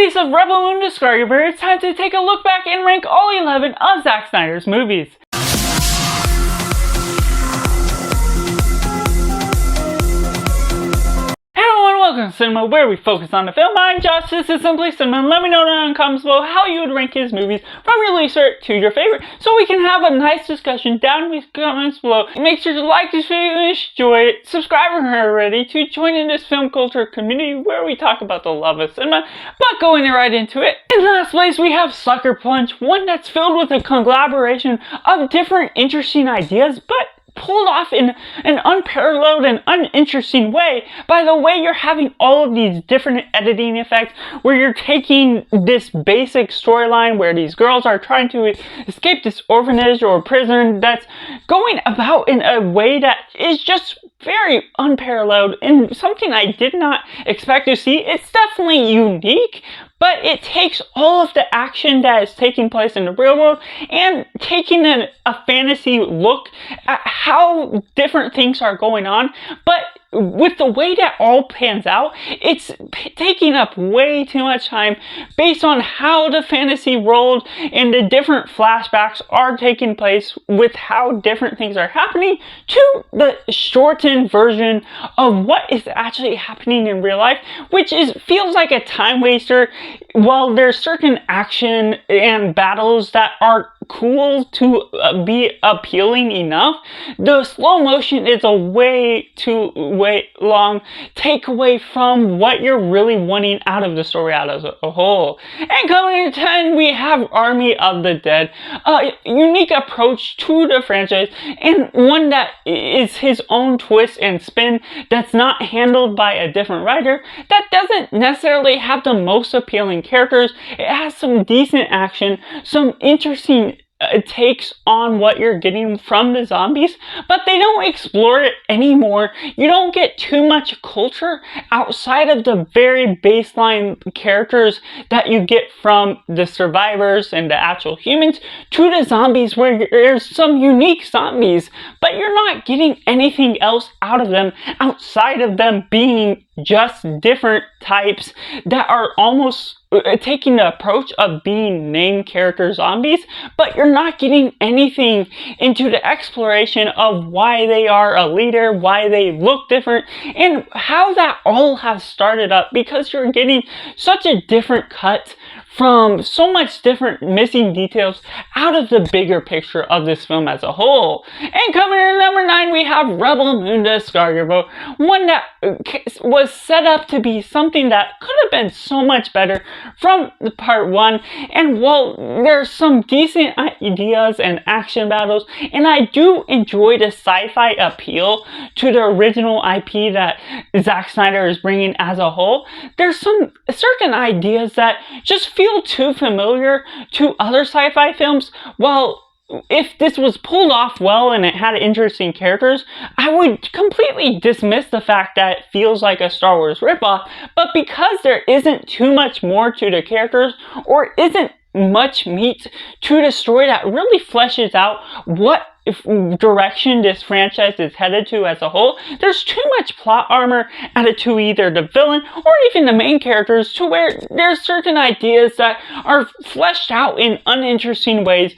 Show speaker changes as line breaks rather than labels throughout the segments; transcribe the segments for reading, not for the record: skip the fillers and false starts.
release of Rebel Moon to Scargiver, it's time to take a look back and rank all 11 of Zack Snyder's movies. Welcome to Cinema, where we focus on the film. I'm Josh, this is Simply Cinema, and let me know down in the comments below how you would rank his movies from releaser to your favorite, so we can have a nice discussion down in the comments below. Make sure to like this video and enjoy it. Subscribe if you're not already to join in this film culture community where we talk about the love of cinema, but going right into it. In last place, we have Sucker Punch, one that's filled with a collaboration of different interesting ideas, but pulled off in an unparalleled and uninteresting way by the way you're having all of these different editing effects, where you're taking this basic storyline where these girls are trying to escape this orphanage or prison that's going about in a way that is just very unparalleled and something I did not expect to see. It's definitely unique, but it takes all of the action that is taking place in the real world and taking a fantasy look at how different things are going on, but with the way that all pans out, it's taking up way too much time based on how the fantasy world and the different flashbacks are taking place with how different things are happening to the shortened version of what is actually happening in real life, which feels like a time waster. While there's certain action and battles that are cool to be appealing enough, the slow motion is a way long takeaway from what you're really wanting out of the story as a whole. And coming in 10, we have Army of the Dead, a unique approach to the franchise and one that is his own twist and spin that's not handled by a different writer, that doesn't necessarily have the most appealing characters. It has some decent action, some interesting takes on what you're getting from the zombies, but they don't explore it anymore. You don't get too much culture outside of the very baseline characters that you get from the survivors and the actual humans to the zombies, where there's some unique zombies, but you're not getting anything else out of them outside of them being just different types that are almost taking the approach of being named character zombies, but you're not getting anything into the exploration of why they are a leader, why they look different, and how that all has started up, because you're getting such a different cut from so much different missing details out of the bigger picture of this film as a whole. And coming in at number 9, we have Rebel Moon to Scargiver, one that was set up to be something that could have been so much better from the part 1. And while there's some decent ideas and action battles, and I do enjoy the sci-fi appeal to the original IP that Zack Snyder is bringing as a whole, there's some certain ideas that just feel too familiar to other sci-fi films. While if this was pulled off well and it had interesting characters, I would completely dismiss the fact that it feels like a Star Wars ripoff. But because there isn't too much more to the characters, or isn't much meat to the story that really fleshes out what direction this franchise is headed to as a whole, there's too much plot armor added to either the villain or even the main characters, to where there's certain ideas that are fleshed out in uninteresting ways,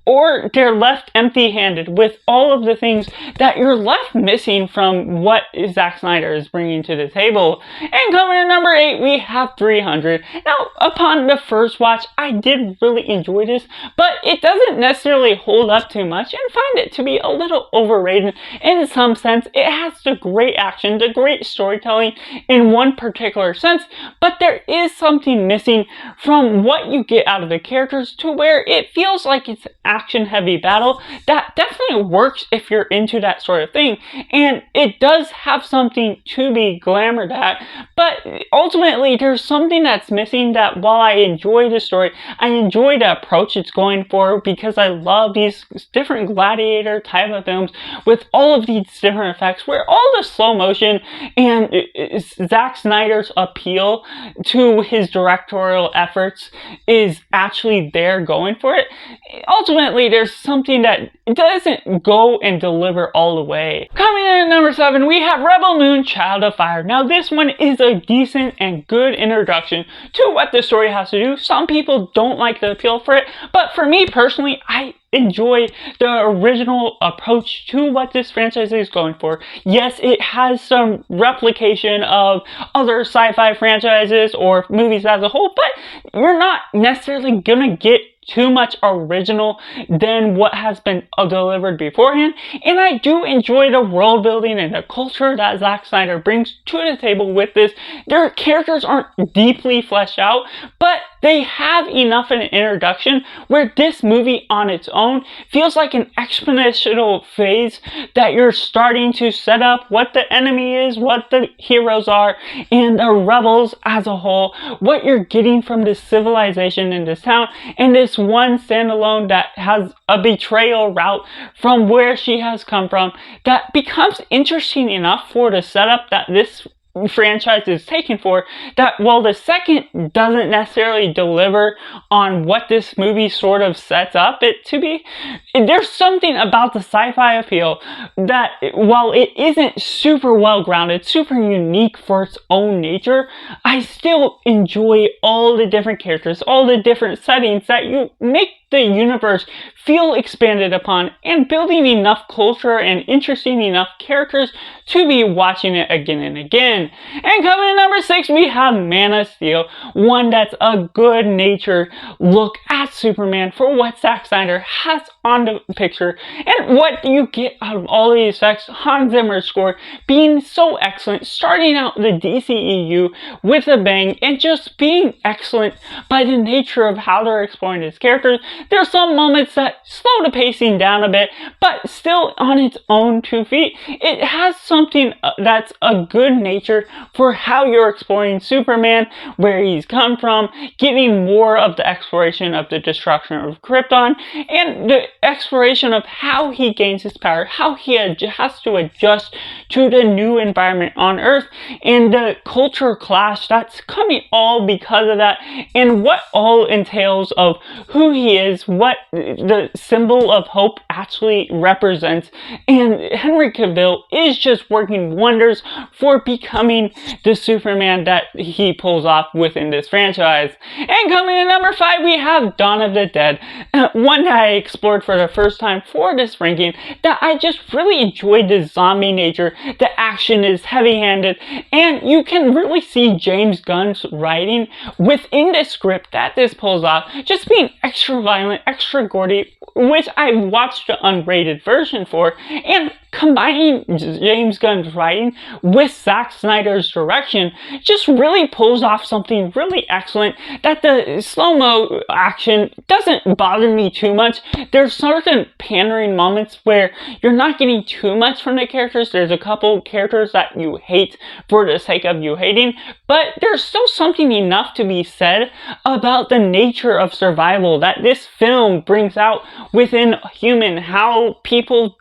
or they're left empty-handed with all of the things that you're left missing from what Zack Snyder is bringing to the table. And coming in at number 8, we have 300. Now, upon the first watch, I did really enjoy this, but it doesn't necessarily hold up too much, and find it to be a little overrated in some sense. It has the great action, the great storytelling in one particular sense, but there is something missing from what you get out of the characters, to where it feels like it's action-heavy battle that definitely works if you're into that sort of thing, and it does have something to be glamored at, but ultimately there's something that's missing. That while I enjoy the story, I enjoy the approach it's going for, because I love these different gladiator type of films with all of these different effects, where all the slow motion and Zack Snyder's appeal to his directorial efforts is actually there going for it. Ultimately, ultimately there's something that doesn't go and deliver all the way. Coming in at number 7, we have Rebel Moon Child of Fire. Now this one is a decent and good introduction to what the story has to do. Some people don't like the appeal for it, but for me personally, I enjoy the original approach to what this franchise is going for. Yes, it has some replication of other sci-fi franchises or movies as a whole, but you're not necessarily gonna get too much original than what has been delivered beforehand. And I do enjoy the world building and the culture that Zack Snyder brings to the table with this. Their characters aren't deeply fleshed out, but they have enough in an introduction where this movie on its own feels like an exponential phase that you're starting to set up what the enemy is, what the heroes are, and the rebels as a whole, what you're getting from this civilization in this town, and this one standalone that has a betrayal route from where she has come from that becomes interesting enough for the setup that this franchise is taken for, that while the second doesn't necessarily deliver on what this movie sort of sets up it to be, there's something about the sci-fi appeal that while it isn't super well grounded, super unique for its own nature, I still enjoy all the different characters, all the different settings that you make the universe feel expanded upon, and building enough culture and interesting enough characters to be watching it again and again. And coming in number 6, we have Man of Steel, one that's a good natured look at Superman for what Zack Snyder has on the picture, and what you get out of all the effects. Hans Zimmer's score being so excellent, starting out the DCEU with a bang, and just being excellent by the nature of how they're exploring his characters. There's some moments that slow the pacing down a bit, but still on its own 2 feet. It has something that's a good nature for how you're exploring Superman, where he's come from, getting more of the exploration of the destruction of Krypton, and the exploration of how he gains his power, how he has to adjust to the new environment on Earth, and the culture clash that's coming all because of that, and what all entails of who he is, what the symbol of hope actually represents. And Henry Cavill is just working wonders for becoming the Superman that he pulls off within this franchise. And coming in number 5, we have Dawn of the Dead, one that I explored for the first time for this ranking, that I just really enjoyed the zombie nature. The action is heavy-handed, and you can really see James Gunn's writing within the script that this pulls off, just being extra violent, extra gory, which I watched the unrated version for, and combining James Gunn's writing with Zack Snyder's direction just really pulls off something really excellent, that the slow-mo action doesn't bother me too much. There's certain pandering moments where you're not getting too much from the characters. There's a couple characters that you hate for the sake of you hating, but there's still something enough to be said about the nature of survival that this film brings out within human, how people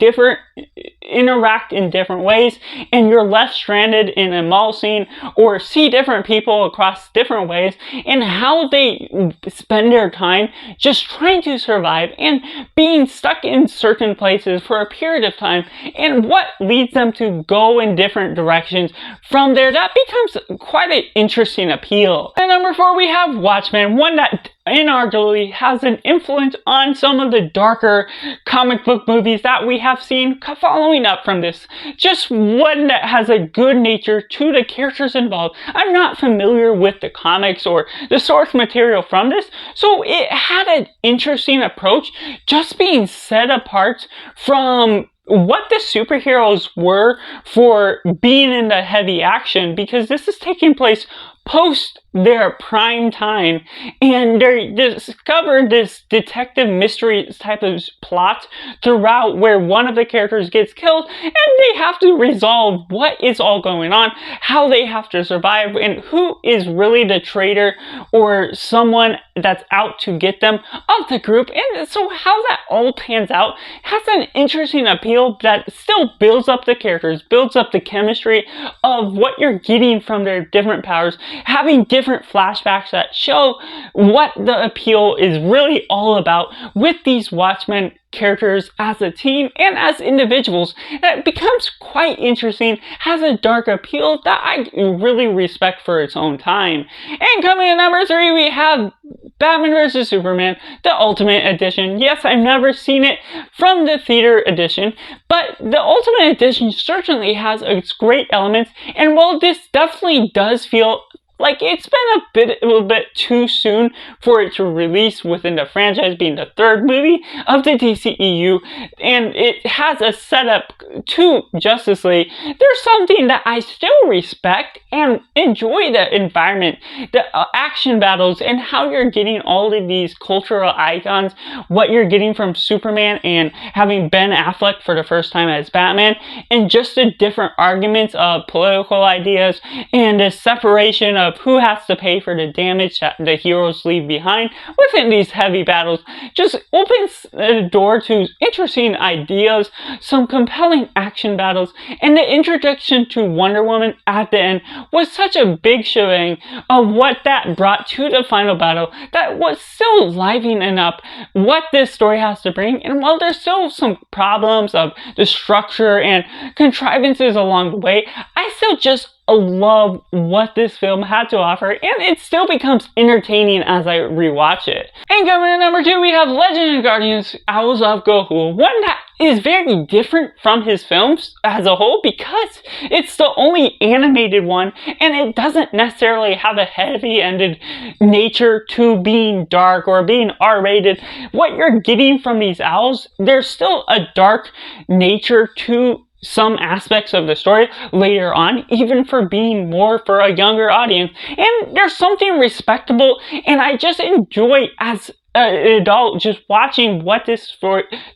interact in different ways, and you're left stranded in a mall scene or see different people across different ways, and how they spend their time just trying to survive and being stuck in certain places for a period of time, and what leads them to go in different directions from there. That becomes quite an interesting appeal. And number 4, we have Watchmen, one that inarguably has an influence on some of the darker comic book movies that we have seen following up from this. Just one that has a good nature to the characters involved. I'm not familiar with the comics or the source material from this, so it had an interesting approach, just being set apart from what the superheroes were for being in the heavy action, because this is taking place post their prime time, and they discovered this detective mystery type of plot throughout, where one of the characters gets killed and they have to resolve what is all going on, how they have to survive, and who is really the traitor or someone that's out to get them of the group. And so how that all pans out has an interesting appeal that still builds up the characters, builds up the chemistry of what you're getting from their different powers, having different different flashbacks that show what the appeal is really all about with these Watchmen characters as a team and as individuals. It becomes quite interesting, has a dark appeal that I really respect for its own time. And coming in number 3, we have Batman vs. Superman, the Ultimate Edition. Yes, I've never seen it from the theater edition, but the Ultimate Edition certainly has its great elements, and while this definitely does feel like it's been a little bit too soon for it to release within the franchise, being the 3rd movie of the DCEU, and it has a setup to Justice League, there's something that I still respect and enjoy: the environment, the action battles, and how you're getting all of these cultural icons, what you're getting from Superman and having Ben Affleck for the first time as Batman, and just the different arguments of political ideas and the separation of who has to pay for the damage that the heroes leave behind within these heavy battles. Just opens the door to interesting ideas, some compelling action battles, and the introduction to Wonder Woman at the end was such a big showing of what that brought to the final battle that was still livening up what this story has to bring. And while there's still some problems of the structure and contrivances along the way, I still just love what this film had to offer, and it still becomes entertaining as I rewatch it. And coming in number 2, we have Legend of Guardians Owls of Ga'Hoole, one that is very different from his films as a whole because it's the only animated one, and it doesn't necessarily have a heavy-ended nature to being dark or being R-rated. What you're getting from these owls, there's still a dark nature to some aspects of the story later on, even for being more for a younger audience. And there's something respectable, and I just enjoy as an adult just watching what this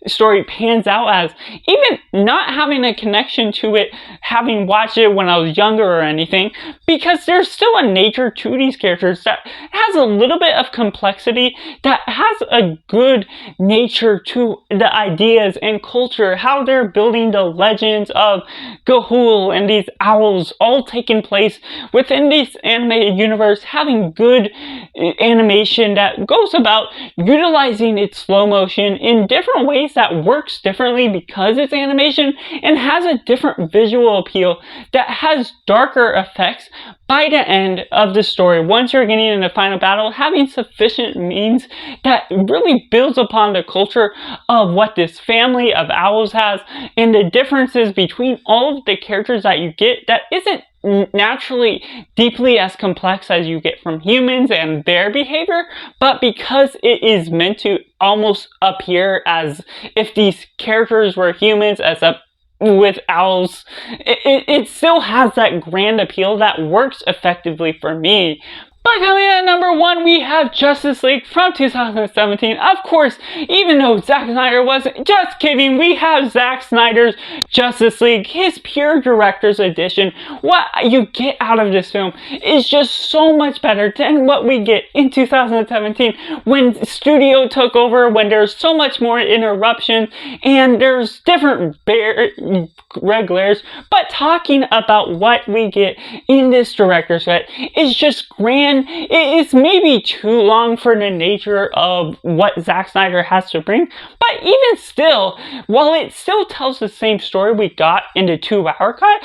story pans out as, even not having a connection to it, having watched it when I was younger or anything, because there's still a nature to these characters that has a little bit of complexity, that has a good nature to the ideas and culture, how they're building the legends of Ga'Hoole and these owls all taking place within this animated universe, having good animation that goes about utilizing its slow motion in different ways that works differently because it's animation, and has a different visual appeal that has darker effects by the end of the story. Once you're getting in the final battle, having sufficient means that really builds upon the culture of what this family of owls has, and the differences between all of the characters that you get that isn't naturally deeply as complex as you get from humans and their behavior, but because it is meant to almost appear as if these characters were humans, as a with owls, it still has that grand appeal that works effectively for me. But coming in at number 1, we have Justice League from 2017. Of course, even though Zack Snyder wasn't, just kidding, we have Zack Snyder's Justice League, his pure director's edition. What you get out of this film is just so much better than what we get in 2017 when the studio took over, when there's so much more interruption and there's different red glares. But talking about what we get in this director's cut is just grand. It's maybe too long for the nature of what Zack Snyder has to bring, but even still, while it still tells the same story we got in the 2-hour cut,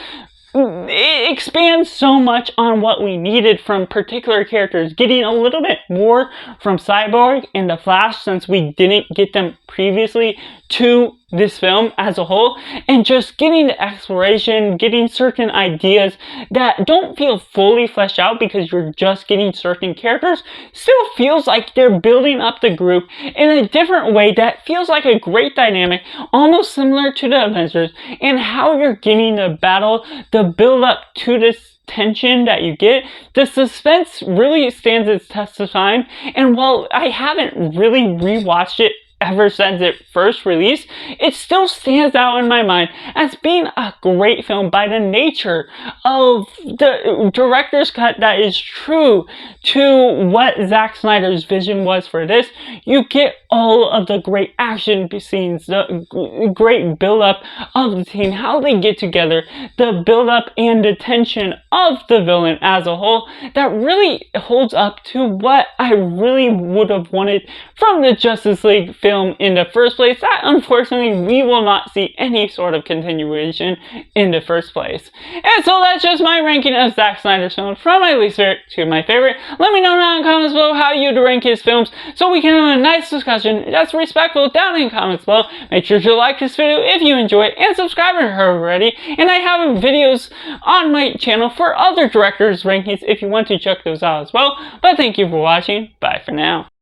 it expands so much on what we needed from particular characters, getting a little bit more from Cyborg and the Flash since we didn't get them previously to this film as a whole, and just getting the exploration, getting certain ideas that don't feel fully fleshed out because you're just getting certain characters, still feels like they're building up the group in a different way that feels like a great dynamic, almost similar to the Avengers, and how you're getting the battle, the build up to this tension that you get. The suspense really stands its test of time, and while I haven't really rewatched it ever since it first released, it still stands out in my mind as being a great film by the nature of the director's cut that is true to what Zack Snyder's vision was for this. You get all of the great action scenes, the great build-up of the scene, how they get together, the build-up and the tension of the villain as a whole, that really holds up to what I really would have wanted from the Justice League film in the first place, that unfortunately we will not see any sort of continuation in the first place. And so that's just my ranking of Zack Snyder's films from my least favorite to my favorite. Let me know down in the comments below how you'd rank his films so we can have a nice discussion that's respectful down in the comments below. Make sure to like this video if you enjoy it and subscribe if you haven't already. And I have videos on my channel for other directors' rankings if you want to check those out as well. But thank you for watching. Bye for now.